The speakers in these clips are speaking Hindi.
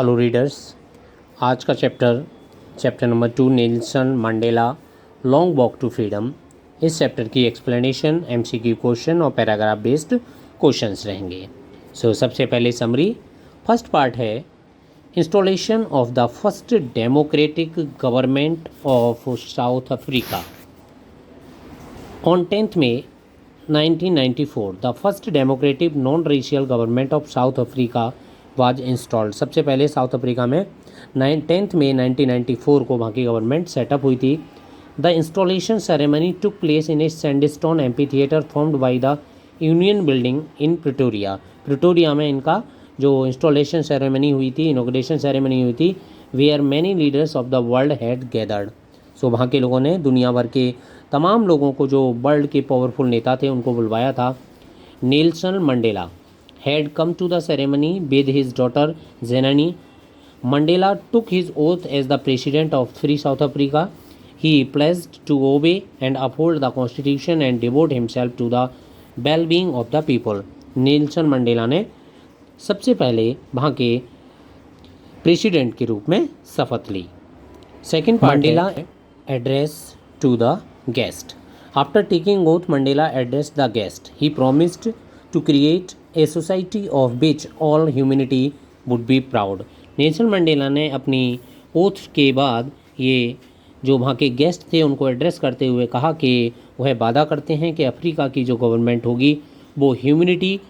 हेलो रीडर्स, आज का chapter number 2 Nelson Mandela long walk to freedom. इस चैप्टर की एक्सप्लेनेशन एमसीक्यू क्वेश्चन और पैराग्राफ बेस्ड क्वेश्चंस रहेंगे। सबसे पहले समरी। फर्स्ट पार्ट है installation of the first democratic government of South Africa. On 10th May 1994 the first democratic non racial government of South Africa was installed. सबसे पहले साउथ अफ्रीका में 10th May 1994 को वहाँ की गवर्नमेंट सेटअप हुई थी। The installation ceremony took place in A sandstone amphi theatre formed by the union building in Pretoria में इनका जो इंस्टॉलेशन सेरेमनी हुई थी, इनॉग्रेशन सेरेमनी हुई थी, where many leaders of the world had gathered. वहाँ के लोगों ने दुनिया भर के तमाम लोगों को, जो वर्ल्ड के पावरफुल नेता थे, उनको बुलवाया था। Nelson Mandela had come to the ceremony with his daughter Zenani. Mandela took his oath as the president of Free South Africa. He pledged to obey and uphold the constitution and devote himself to the well-being of the people. Nelson Mandela ने सबसे पहले वहाँ के प्रेसिडेंट के रूप में शपथ ली। Second part, Mandela address to the guest. After taking oath Mandela address the guest. He promised to create a society of which all humanity would be proud. Nelson Mandela ने अपनी ओथ के बाद ये जो वहाँ के गेस्ट थे उनको एड्रेस करते हुए कहा कि वह वादा करते हैं कि अफ्रीका की जो गवर्नमेंट होगी वो ह्यूमैनिटी,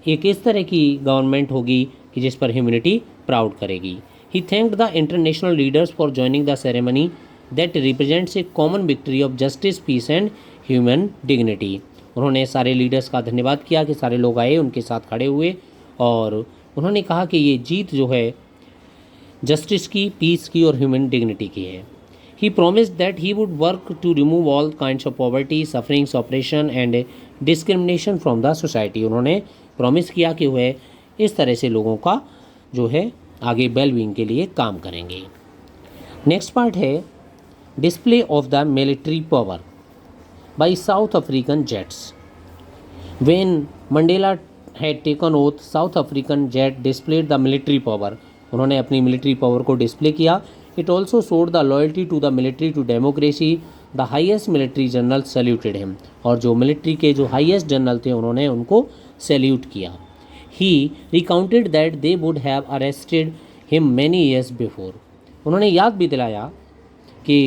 एक इस तरह की गवर्नमेंट होगी कि जिस पर ह्यूमैनिटी प्राउड करेगी। He thanked the international leaders for joining the ceremony that represents a common victory of justice, peace and human dignity. उन्होंने सारे लीडर्स का धन्यवाद किया कि सारे लोग आए, उनके साथ खड़े हुए, और उन्होंने कहा कि ये जीत जो है जस्टिस की, पीस की और ह्यूमन डिग्निटी की है। He promised that he would work to remove all kinds of poverty, sufferings, operation and discrimination from the society. उन्होंने प्रॉमिस किया कि वह इस तरह से लोगों का जो है आगे वेलबींग के लिए काम करेंगे। नेक्स्ट पार्ट है display of the military power by South African jets. When Mandela had taken oath, South African jet displayed the military power. उन्होंने अपनी मिलिट्री पावर को डिस्प्ले किया। It also showed the loyalty to the military to democracy. The highest military general saluted him. और जो मिलिट्री के जो हाईएस्ट जनरल थे उन्होंने उनको सैल्यूट किया। He recounted that they would have arrested him many years before. उन्होंने याद भी दिलाया कि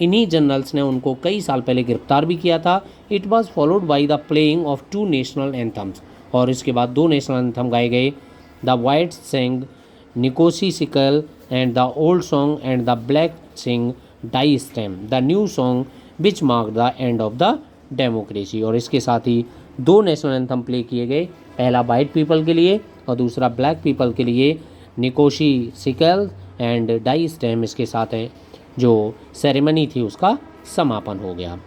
इन्हीं जनरल्स ने उनको कई साल पहले गिरफ्तार भी किया था। It was followed by the playing of 2 national anthems. और इसके बाद 2 नेशनल एंथम गाए गए। The white sing Nkosi Sikelel and the old song and the black sing Die Stem, the new song which mark the end of the democracy. और इसके साथ ही 2 नेशनल एंथम प्ले किए गए, पहला वाइट पीपल के लिए और दूसरा ब्लैक पीपल के लिए, निकोसी सिकल एंड डाई स्टेम। इसके साथ है जो सेरेमनी थी उसका समापन हो गया।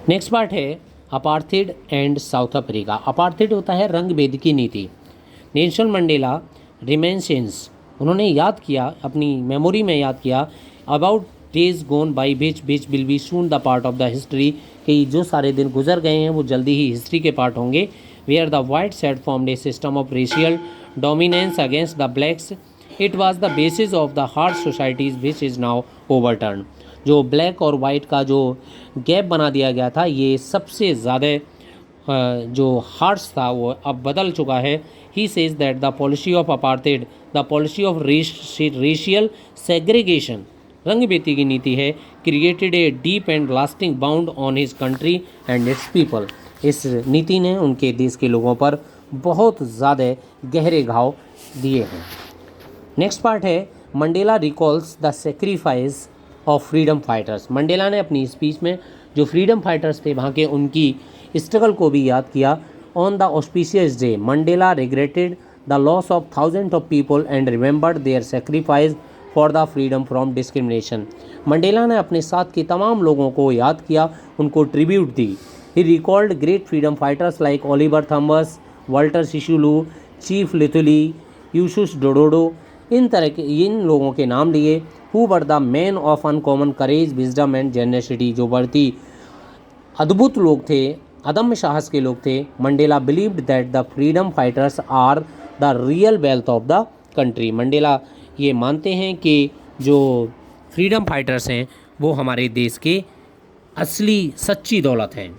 नेक्स्ट पार्ट है apartheid and south Africa. Apartheid होता है रंग-भेद की नीति। नेल्सन मंडेला रिमेंसेंस, उन्होंने याद किया, अपनी मेमोरी में याद किया, about days gone by which will be soon the part of the history, कि जो सारे दिन गुजर गए हैं वो जल्दी ही हिस्ट्री के पार्ट होंगे। Where the white said formed a system of racial dominance against the blacks, it was the basis of the hard societies which is now overturn. जो ब्लैक और वाइट का जो गैप बना दिया गया था, ये सबसे ज़्यादा जो हार्ड्स था वो अब बदल चुका है। He says that the policy of apartheid, the policy of racial segregation, रंगभेदी की नीति है, created a deep and lasting bound on his country and its people. इस नीति ने उनके देश के लोगों पर बहुत ज़्यादा गहरे घाव दिए हैं। नेक्स्ट पार्ट है Mandela recalls the sacrifice of freedom fighters. Mandela ने अपनी स्पीच में जो फ्रीडम फाइटर्स थे वहाँ के, उनकी स्ट्रगल को भी याद किया। On the auspicious day Mandela regretted the loss of thousand of people and remembered there sacrifice for the freedom from discrimination. Mandela ने अपने साथ के तमाम लोगों को याद किया, उनको ट्रिब्यूट दी। He recalled great freedom fighters like Oliver Thomas, Walter Sisulu, Chief Luthuli, Yusuf Dadoo, इन लोगों के नाम लिए। Who were the man of uncommon courage, wisdom and generosity, जो बढ़ती अद्भुत लोग थे, अदम्य साहस के लोग थे। Mandela believed that the freedom fighters are the real wealth of the country. Mandela ये मानते हैं कि जो फ्रीडम फाइटर्स हैं वो हमारे देश के असली सच्ची दौलत हैं।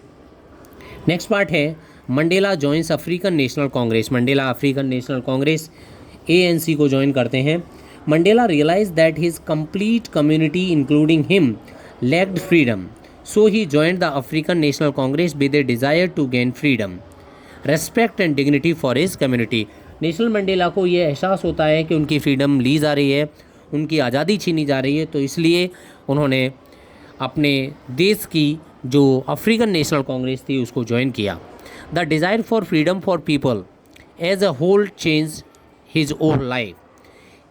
नेक्स्ट पार्ट है Mandela joins African National Congress. Mandela African National Congress ANC को ज्वाइन करते हैं। Mandela realize that his complete community including him lacked freedom, so he joined the African National Congress with a desire to gain freedom, respect and dignity for his community. National Mandela को ये एहसास होता है कि उनकी फ्रीडम ली जा रही है, उनकी आज़ादी छीनी जा रही है, तो इसलिए उन्होंने अपने देश की जो अफ्रीकन नेशनल कांग्रेस थी उसको ज्वाइन किया। The desire for freedom for people as a whole change his own life.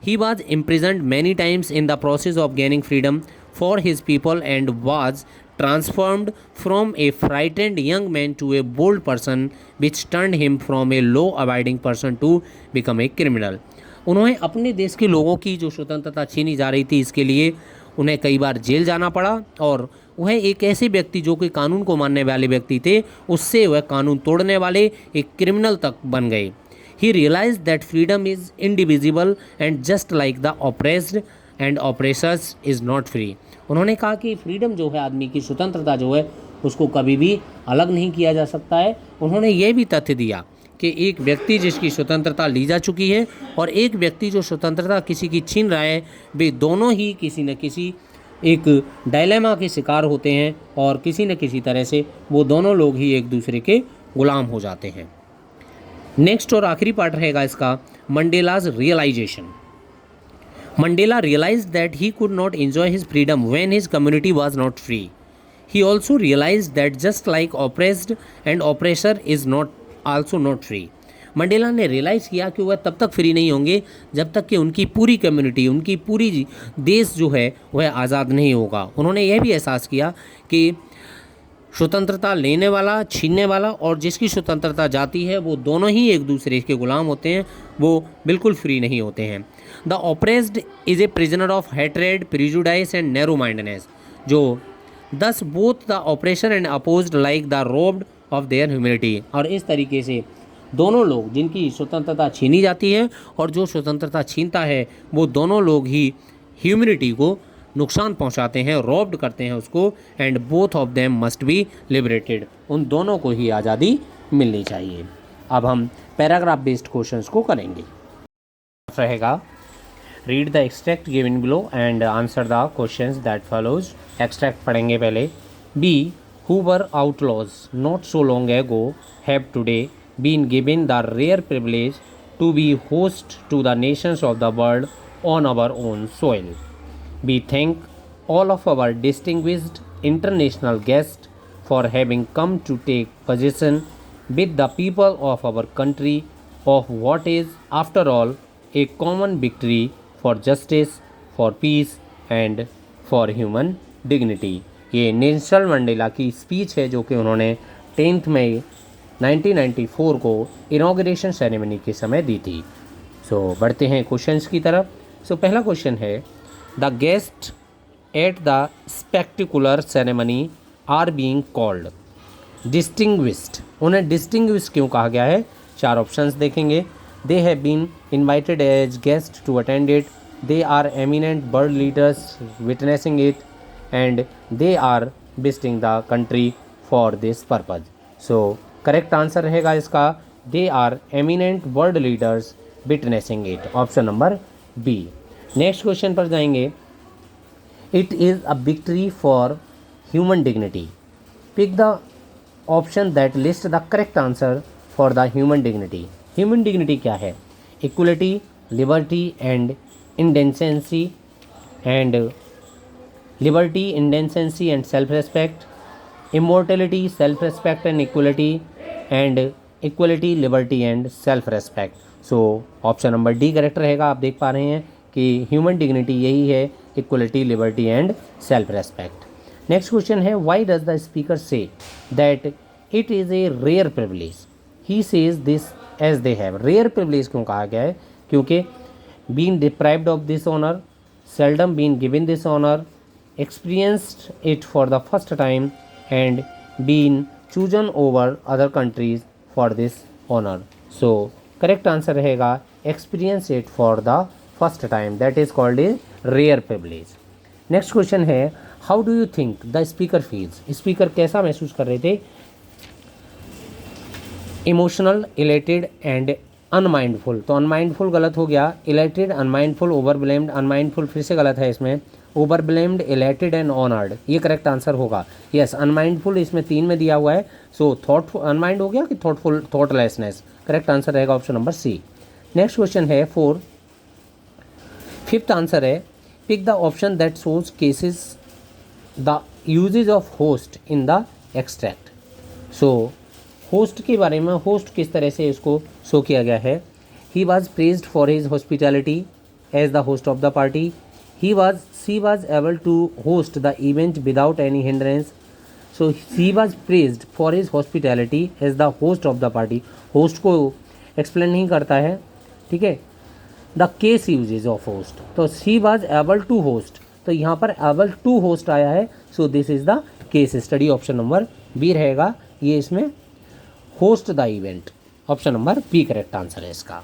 He was imprisoned many times in the process of gaining freedom for his people and was transformed from a frightened young man to a bold person, which turned him from a law-abiding person to become a criminal. उन्होंने अपने देश के लोगों की जो स्वतंत्रता छीनी जा रही थी इसके लिए उन्हें कई बार जेल जाना पड़ा और वह एक ऐसे व्यक्ति जो कि कानून को मानने वाले व्यक्ति थे उससे वह कानून तोड़ने वाले एक क्रिमिनल तक बन गए। He realized that freedom is indivisible and just like the oppressed and oppressors is not free. उन्होंने कहा कि फ्रीडम जो है, आदमी की स्वतंत्रता जो है, उसको कभी भी अलग नहीं किया जा सकता है। उन्होंने ये भी तथ्य दिया कि एक व्यक्ति जिसकी स्वतंत्रता ली जा चुकी है और एक व्यक्ति जो स्वतंत्रता किसी की छीन रहा है, वे दोनों ही किसी न किसी एक डायलेमा के शिकार होते हैं और किसी न किसी तरह से वो दोनों लोग ही एक दूसरे के गुलाम हो जाते हैं। नेक्स्ट और आखिरी पार्ट रहेगा इसका, Mandela's realization. Mandela realized that he could not enjoy his freedom when his community was not free. He also realized that just like oppressed and oppressor is not also not free. Mandela ने रियलाइज़ किया कि वह तब तक फ्री नहीं होंगे जब तक कि उनकी पूरी कम्युनिटी, उनकी पूरी देश जो है वह आज़ाद नहीं होगा। उन्होंने यह भी एहसास किया कि स्वतंत्रता लेने वाला, छीनने वाला और जिसकी स्वतंत्रता जाती है वो दोनों ही एक दूसरे के गुलाम होते हैं, वो बिल्कुल फ्री नहीं होते हैं। The oppressed is a prisoner of hatred, prejudice and narrow mindness, जो दस both the operation and opposed like the robed of their humility. और इस तरीके से दोनों लोग जिनकी स्वतंत्रता छीनी जाती है और जो स्वतंत्रता छीनता है वो दोनों लोग ही ह्यूमिलिटी को नुकसान पहुंचाते हैं, रॉब्ड करते हैं उसको, and both of them must be liberated. उन दोनों को ही आज़ादी मिलनी चाहिए। अब हम पैराग्राफ बेस्ड क्वेश्चंस को करेंगे। रहेगा read the extract given below and answer the questions that follows. Extract पढ़ेंगे पहले। We who were outlaws not so long ago have today been given the rare privilege to be host to the nations of the world on our own soil. We thank all of our distinguished international guests for having come to take possession with the people of our country of what is, after all, a common victory for justice, for peace and for human dignity। ये नेल्सन मंडेला की स्पीच है जो कि उन्होंने 10 मई 1994 को इनॉग्रेशन सेरेमनी के समय दी थी। बढ़ते हैं क्वेश्चंस की तरफ। पहला क्वेश्चन है, The guests at the spectacular ceremony are being called distinguished। उन्हें distinguished क्यों कहा गया है? 4 ऑप्शंस देखेंगे। They have been invited as guests to attend it, they are eminent bird leaders witnessing it, and they are visiting the country for this purpose। Correct answer रहेगा इसका they are eminent bird leaders witnessing it, option number B. Next question पर जाएंगे। It is a victory for human dignity. Pick the option that list the correct answer for the human dignity. Human dignity क्या है? Equality, liberty and indecency and liberty, indecency and self respect, immortality, self respect and equality, and equality, liberty and self respect. Option number D correct रहेगा। आप देख पा रहे हैं कि ह्यूमन डिग्निटी यही है, equality, liberty and self respect. Next question है, why does the speaker say that it is a rare privilege? He says this as they have. Rare privilege क्यों कहा गया है? क्योंकि been deprived of this honour, seldom been given this honour, experienced it for the first time and been chosen over other countries for this honour. Correct answer रहेगा experience it for the first time, that is called a rare privilege. Next question है, how do you think the speaker feels, speaker कैसा महसूस कर रहे थे? इमोशनल, इलेटेड एंड अनमाइंडफुल, तो अनमाइंडफुल गलत हो गया, इलेटेड, अनमाइंडफुल, ओवरब्लेम्ड, अनमाइंडफुल फिर से गलत है इसमें, ओवरब्लेम्ड, इलेटेड एंड ऑनर्ड, ये करेक्ट आंसर होगा। यस, अनमाइंडफुल इसमें 3 में दिया हुआ है, सो थॉटफुल, अनमाइंड हो गया कि थॉटफुल, थॉटलेसनेस, करेक्ट आंसर रहेगा option number C. Next question है 4, फिफ्थ आंसर है, pick the option that showcases the uses of host in the extract. So host के बारे में, होस्ट किस तरह से इसको शो किया गया है। He was praised for his hospitality as the host of the party, she was able to host the event without any hindrance, so she was praised for his hospitality as the host of the party, host को एक्सप्लेन नहीं करता है, ठीक है। The case uses of host, तो she was able to host, तो यहाँ पर एबल टू होस्ट आया है, so this is the case study, option number B रहेगा, ये इसमें host the event, option number B correct answer है इसका।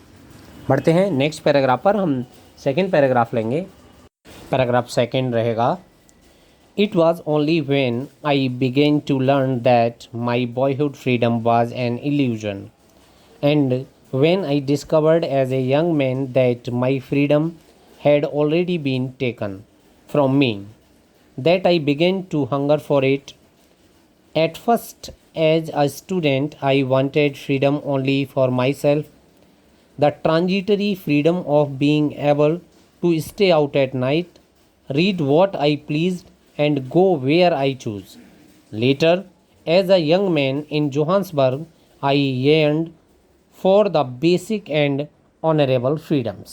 बढ़ते हैं नेक्स्ट पैराग्राफ पर, हम सेकेंड पैराग्राफ लेंगे। पैराग्राफ सेकेंड रहेगा, it was only when I began to learn that my boyhood freedom was an illusion and when I discovered as a young man that my freedom had already been taken from me, that I began to hunger for it. At first, as a student, I wanted freedom only for myself, the transitory freedom of being able to stay out at night, read what I pleased, and go where I chose. Later, as a young man in Johannesburg, I yearned for the basic and honourable freedoms.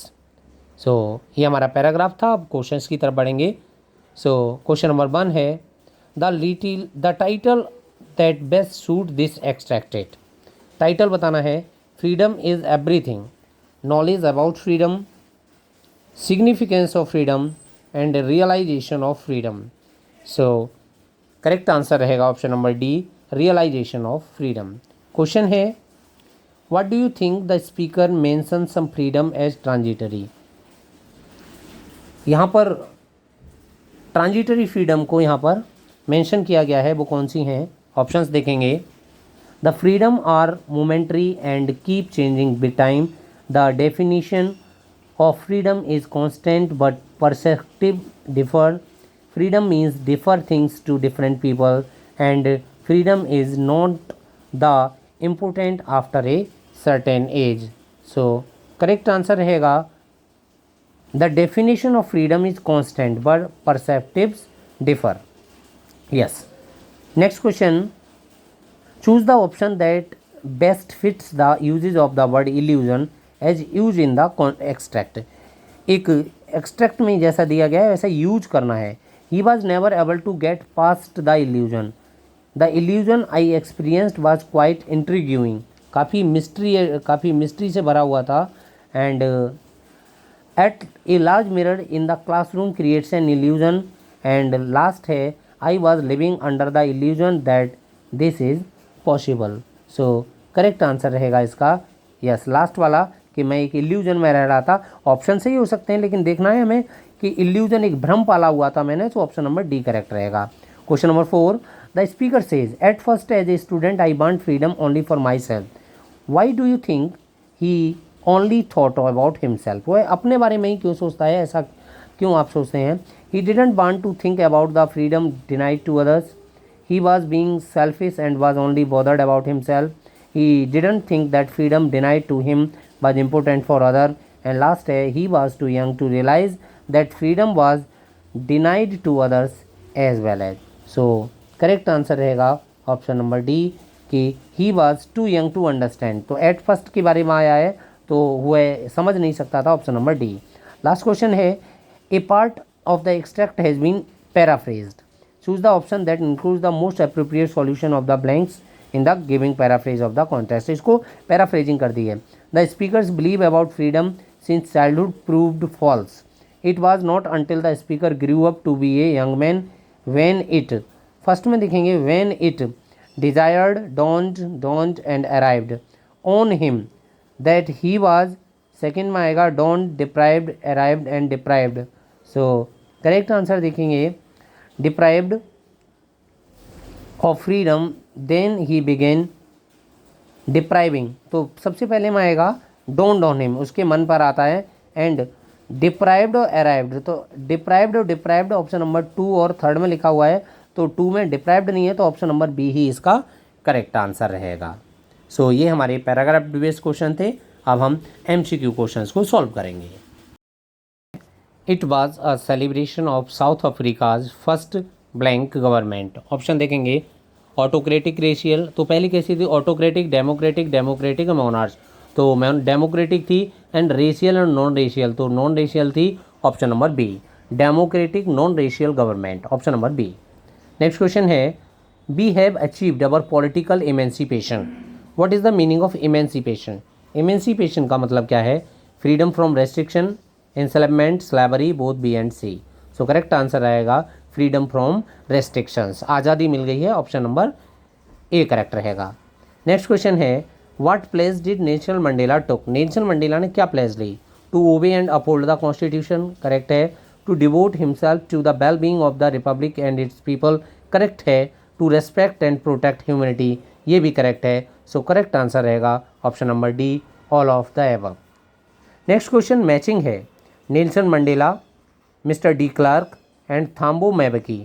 So ये हमारा पैराग्राफ था, अब क्वेश्चंस की तरफ बढ़ेंगे। सो क्वेश्चन नंबर 1 है, the title that best suit this extracted, title बताना है, freedom is everything, knowledge about freedom, significance of freedom and realisation of freedom. So correct answer रहेगा option number D, realisation of freedom. Question है, What do you think the speaker mentions some freedom as transitory? यहाँ पर ट्रांजिटरी फ्रीडम को यहाँ पर मेंशन किया गया है, वो कौन सी हैं? ऑप्शंस देखेंगे, the freedom are momentary and keep changing with time, the definition of freedom is constant but perceptive differ, freedom means differ things to different people and freedom is not the important after a certain age. So correct answer रहेगा, the definition of freedom is constant but perceptives differ. Yes. Next question, choose the option that best fits the uses of the word illusion as used in the extract. एक extract में जैसा दिया गया है वैसा यूज करना है। He was never able to get past the illusion. The illusion I experienced was quite intriguing. काफ़ी मिस्ट्री से भरा हुआ था। And at a large mirror in the classroom creates an illusion, and last है, I was living under the illusion that this is possible. So correct answer रहेगा इसका यस, लास्ट वाला, कि मैं एक इल्यूजन में रह रहा था। ऑप्शन से ही हो सकते हैं लेकिन देखना है हमें कि इल्यूजन एक भ्रम पाला हुआ था मैंने, तो ऑप्शन नंबर डी करेक्ट रहेगा। Question number 4, the speaker says at first as a student I want freedom only for myself, Why do you think he only thought about himself? वह अपने बारे में ही क्यों सोचता है, ऐसा क्यों आप सोचते हैं? He didn't want to think about the freedom denied to others. He was being selfish and was only bothered about himself. He didn't think that freedom denied to him was important for others. And last, he was too young to realize that freedom was denied to others as well as. So correct answer रहेगा ऑप्शन नंबर डी, कि he was too young to understand. तो एट फर्स्ट के बारे में आया है तो वह समझ नहीं सकता था, option number D. Last question है, a part of the extract has been paraphrased, choose the option that includes the most appropriate solution of the blanks in the giving paraphrase of the context. इसको पैराफ्रेजिंग कर दी है। The speaker's believe about freedom since childhood proved false, it was not until the speaker grew up to be a young man when it, first में देखेंगे when it desired, dawned and arrived on him that he was second में आएगा dawned, deprived, arrived and deprived. So correct answer देखेंगे deprived of freedom then he began depriving. तो सबसे पहले में आएगा डोंट ऑन हिम, उसके मन पर आता है। एंड डिप्राइव्ड और अराइव्ड, तो डिप्राइव्ड और डिप्राइव्ड ऑप्शन नंबर 2 और थर्ड में लिखा हुआ है, तो 2 में डिप्राइव्ड नहीं है, तो ऑप्शन नंबर बी ही इसका करेक्ट आंसर रहेगा। सो ये हमारे पैराग्राफ बेस्ड क्वेश्चन थे। अब हम MCQ क्वेश्चंस को सॉल्व करेंगे। It was a celebration of South Africa's first blank government. Option देखेंगे ऑटोक्रेटिक, रेशियल, तो पहली कैसी थी ऑटोक्रेटिक, डेमोक्रेटिक, डेमोक्रेटिक मोनार्च, तो डेमोक्रेटिक थी। And racial and non racial, तो नॉन रेशियल थी, option number B. Democratic non racial government, option number B. Next question है we have achieved our political emancipation. What is the meaning of emancipation? Emancipation का मतलब क्या है? Freedom from restriction, enslavement, slavery, both B and C. So correct answer आएगा फ्रीडम फ्रॉम रेस्ट्रिक्शंस, आज़ादी मिल गई है, ऑप्शन नंबर ए करेक्ट रहेगा। नेक्स्ट क्वेश्चन है what pledge did Nelson Mandela took. Nelson Mandela ने क्या प्लेस ली? To obey and uphold the constitution, correct है। To devote himself to the well being of the republic and its people, correct है। To respect and protect humanity, ये भी करेक्ट है। सो करेक्ट आंसर रहेगा option number D, all of the above. Next question matching है Nelson Mandela, Mister de Klerk and Thabo Mbeki.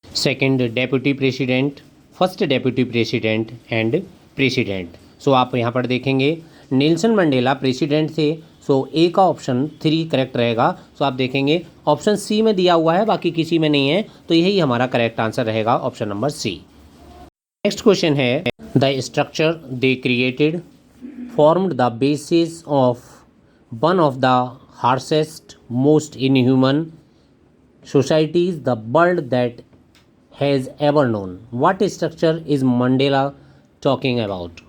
Second deputy president, first deputy president and president. So आप यहाँ पर देखेंगे नेल्सन मंडेला प्रेसिडेंट थे, सो ए का ऑप्शन 3 करेक्ट रहेगा। सो आप देखेंगे ऑप्शन सी में दिया हुआ है, बाकी किसी में नहीं है, तो यही हमारा करेक्ट आंसर रहेगा, option number C. Next question है the structure they created formed the basis of one of the harshest, most inhuman societies the world that has ever known. What structure is Mandela talking about?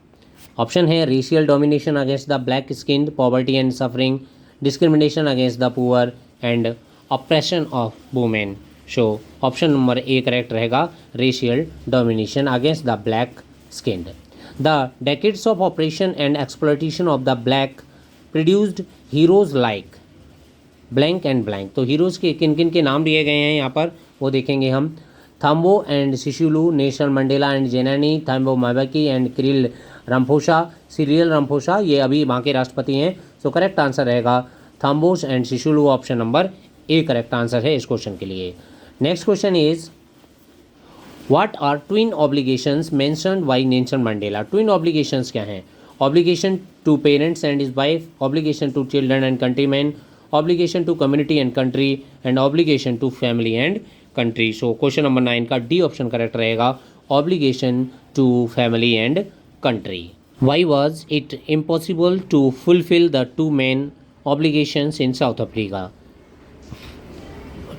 Option है racial domination against the black skinned, poverty and suffering, discrimination against the poor and oppression of women. So option number A correct रहेगा, racial domination against the black skinned. The decades of oppression and exploitation of the black produced heroes like blank and blank। तो हीरोज़ के किन किन के नाम दिए गए हैं यहाँ पर वो देखेंगे हम। Tambo and Sisulu, Nelson Mandela and Zenani, Thabo Mbeki and Cyril Ramaphosa. Cyril Ramaphosa ये अभी वहाँ के राष्ट्रपति हैं। सो करेक्ट आंसर रहेगा Tambos and Sisulu, option number A correct answer है इस क्वेश्चन के लिए। Next question is What are twin obligations mentioned by Nelson Mandela? Twin obligations क्या हैं? Obligation to parents and his wife, obligation to children and countrymen, obligation to community and country, and obligation to family and country. So question number 9 का D option correct रहेगा, obligation to family and country. Why was it impossible to fulfill the two main obligations in South Africa?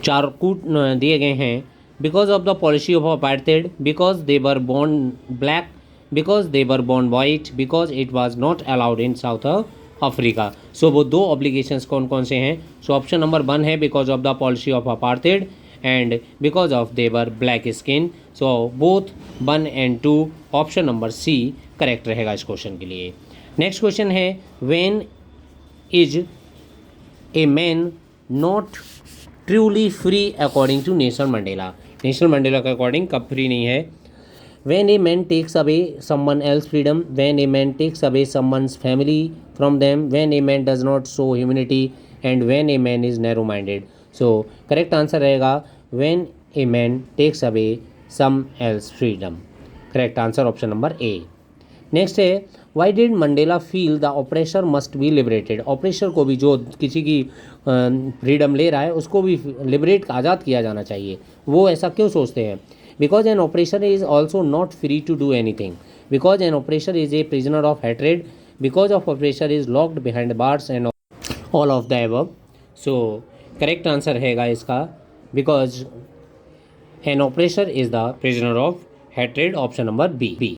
चार कूट दिए गए हैं। Because of the policy of apartheid, because they were born black, because they were born white, because it was not allowed in South Africa. So वो दो obligations कौन कौन से हैं? So ऑप्शन नंबर 1 है because of the policy of apartheid and because of they were black skin. So both 1 and 2, option number C correct रहेगा इस क्वेश्चन के लिए। नेक्स्ट क्वेश्चन है when is a man not truly free according to Nelson Mandela? Nelson Mandela के अकॉर्डिंग कब फ्री नहीं है? When a man takes away someone else's freedom, when a man takes away someone's family from them, when a man does not show humanity, and when a man is narrow minded. So correct answer रहेगा when a man takes away some else's freedom. Correct answer option number A. Next है why did Mandela feel the oppressor must be liberated. Oppressor को भी, जो किसी की फ्रीडम ले रहा है, उसको भी लिबरेट, आज़ाद किया जाना चाहिए, वो ऐसा क्यों सोचते हैं? Because an oppressor is also not free to do anything, because an oppressor is a prisoner of hatred, because of oppressor is locked behind bars and all of the above. So correct answer रहेगा इसका because an oppressor is the prisoner of hatred, option number B.